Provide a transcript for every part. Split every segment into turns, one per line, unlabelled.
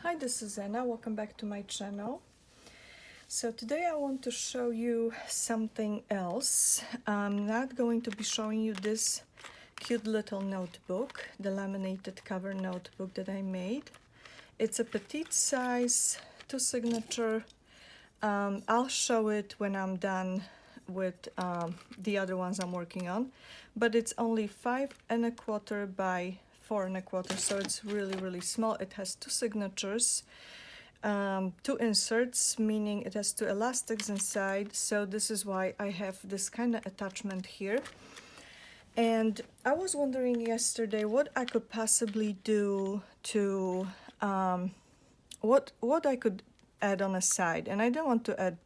Hi, this is Anna. Welcome back to my channel. So today I want to show you something else. I'm not going to be showing you this cute little notebook, the laminated cover notebook that I made. It's a petite size, 2 signature. I'll show it when I'm done with the other ones I'm working on, but it's only 5¼ by 4¼ so it's really small. It has 2 signatures, 2 inserts, meaning it has 2 elastics inside, so this is why I have this kind of attachment here. And I was wondering yesterday what I could possibly do to what I could add on a side, and I don't want to add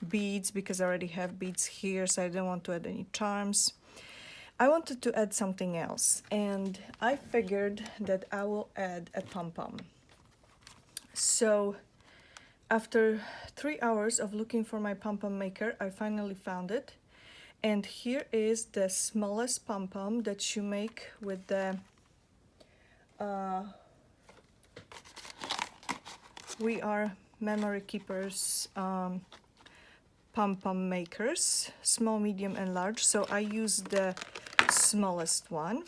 beads because I already have beads here, so I don't want to add any charms. I wanted to add something else, and I figured that I will add a pom-pom. So after 3 hours of looking for my pom-pom maker, I finally found it. And here is the smallest pom-pom that you make with the We Are Memory Keepers pom-pom makers, small, medium, and large. So I use the smallest one.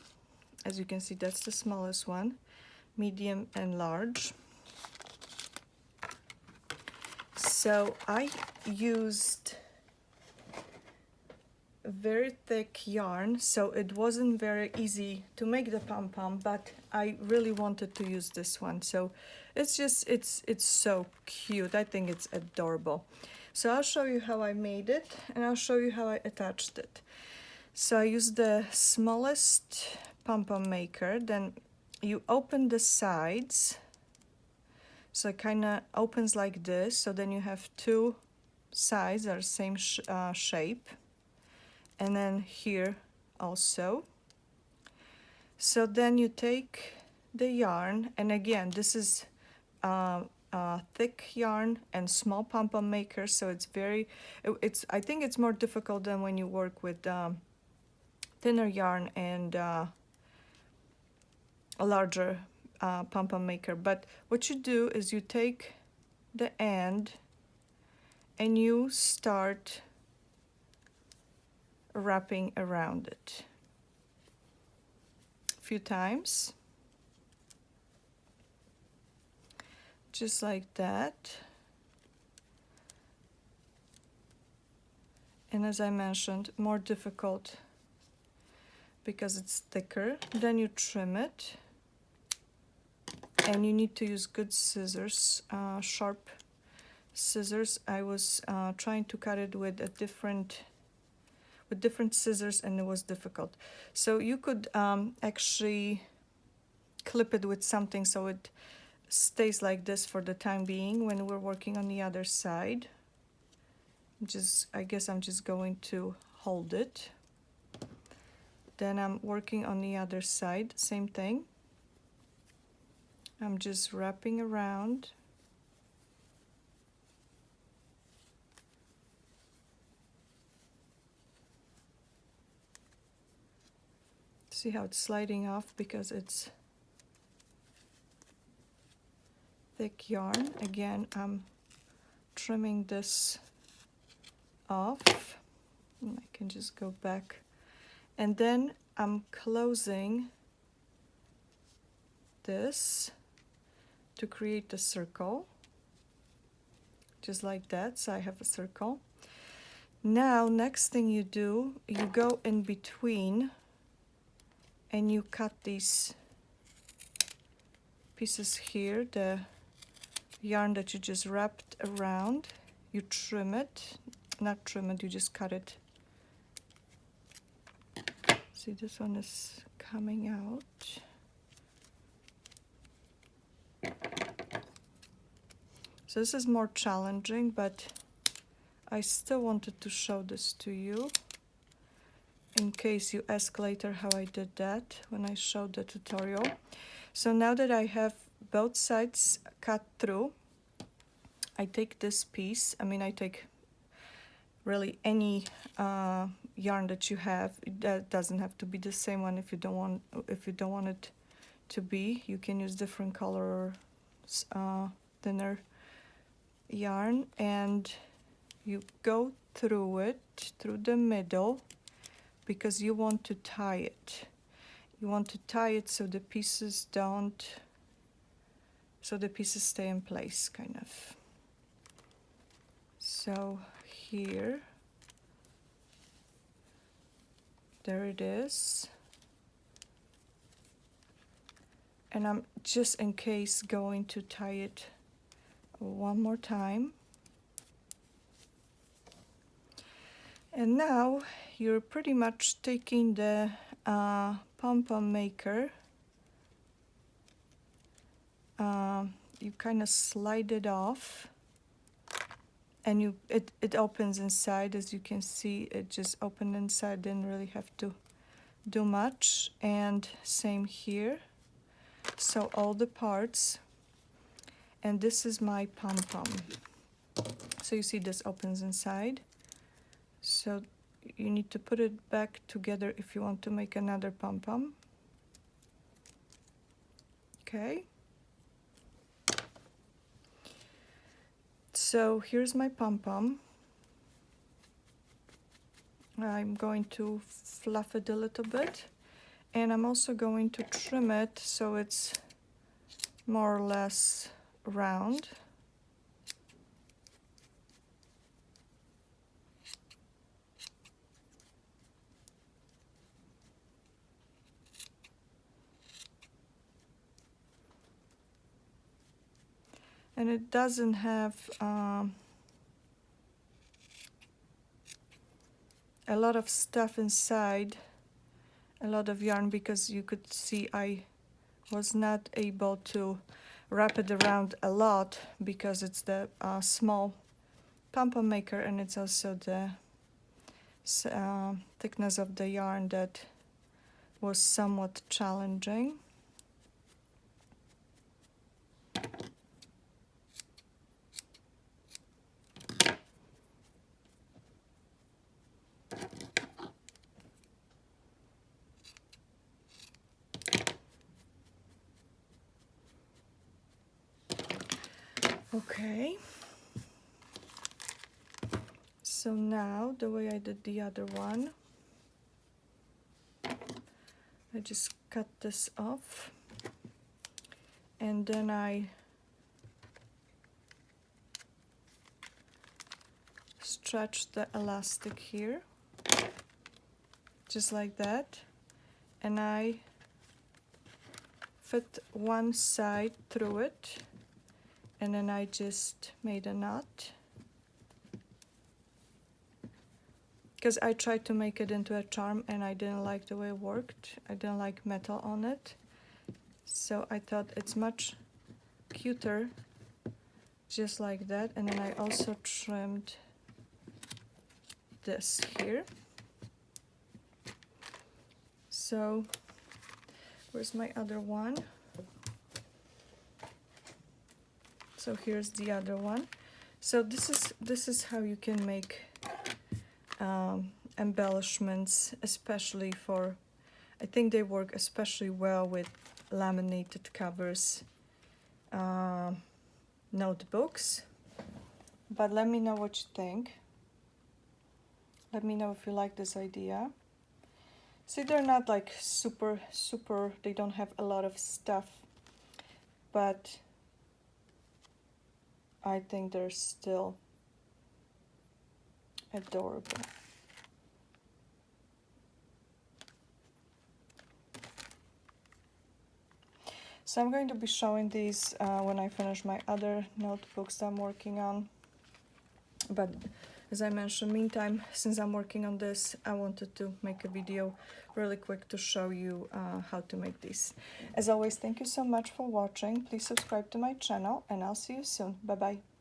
As you can see, that's the smallest one, medium and large. So I used a very thick yarn, so it wasn't very easy to make the pom-pom, but I really wanted to use this one. So it's just, it's so cute. I think it's adorable. So I'll show you how I made it, and I'll show you how I attached it. So I used the smallest pom-pom maker. Then you open the sides, so it kind of opens like this. So then you have 2 sides that are same shape, and then here also. So then you take the yarn, and again, this is thick yarn and small pom-pom maker, so it's very, I think it's more difficult than when you work with thinner yarn and a larger pom-pom maker. But what you do is you take the end and you start wrapping around it a few times, just like that. And as I mentioned, more difficult because it's thicker. Then you trim it, and you need to use good scissors, sharp scissors. I was trying to cut it with different scissors, and it was difficult. So you could actually clip it with something so it stays like this for the time being when we're working on the other side. I guess I'm just going to hold it. Then I'm working on the other side, same thing. I'm just wrapping around. See how it's sliding off because it's thick yarn. Again, I'm trimming this off. And I can just go back. And then I'm closing this to create a circle. Just like that, so I have a circle. Now, next thing you do, you go in between and you cut these pieces here, the yarn that you just wrapped around. You trim it, not trim it, you just cut it. See, this one is coming out. So this is more challenging, but I still wanted to show this to you in case you ask later how I did that when I showed the tutorial. So now that I have both sides cut through, I take this piece. I take really any yarn that you have. That doesn't have to be the same one if you don't want it to be. You can use different color or thinner yarn, and you go through it, through the middle, because you want to tie it. You want to tie it so the pieces stay in place, kind of. So here, there it is. And I'm just in case going to tie it one more time. And now you're pretty much taking the Pom Pom maker. You kind of slide it off, and it opens inside. As you can see, it just opened inside, didn't really have to do much. And same here. So all the parts, and this is my Pom Pom. So you see this opens inside. So you need to put it back together if you want to make another Pom Pom. Okay. So here's my Pom Pom. I'm going to fluff it a little bit, and I'm also going to trim it so it's more or less round. And it doesn't have a lot of stuff inside, a lot of yarn, because you could see I was not able to wrap it around a lot because it's the small Pom Pom maker, and it's also the thickness of the yarn that was somewhat challenging. Okay, so now the way I did the other one, I just cut this off, and then I stretch the elastic here, just like that, and I fit one side through it, and then I just made a knot, because I tried to make it into a charm and I didn't like the way it worked. I didn't like metal on it, so I thought it's much cuter just like that. And then I also trimmed this here. So where's my other one? So here's the other one. So this is how you can make embellishments, especially for, I think they work especially well with laminated covers, notebooks. But let me know what you think. Let me know if you like this idea. See, they're not like super, they don't have a lot of stuff, but I think they're still adorable. So I'm going to be showing these when I finish my other notebooks that I'm working on. But as I mentioned, meantime, since I'm working on this, I wanted to make a video really quick to show you how to make these. As always, thank you so much for watching. Please subscribe to my channel, and I'll see you soon. Bye bye.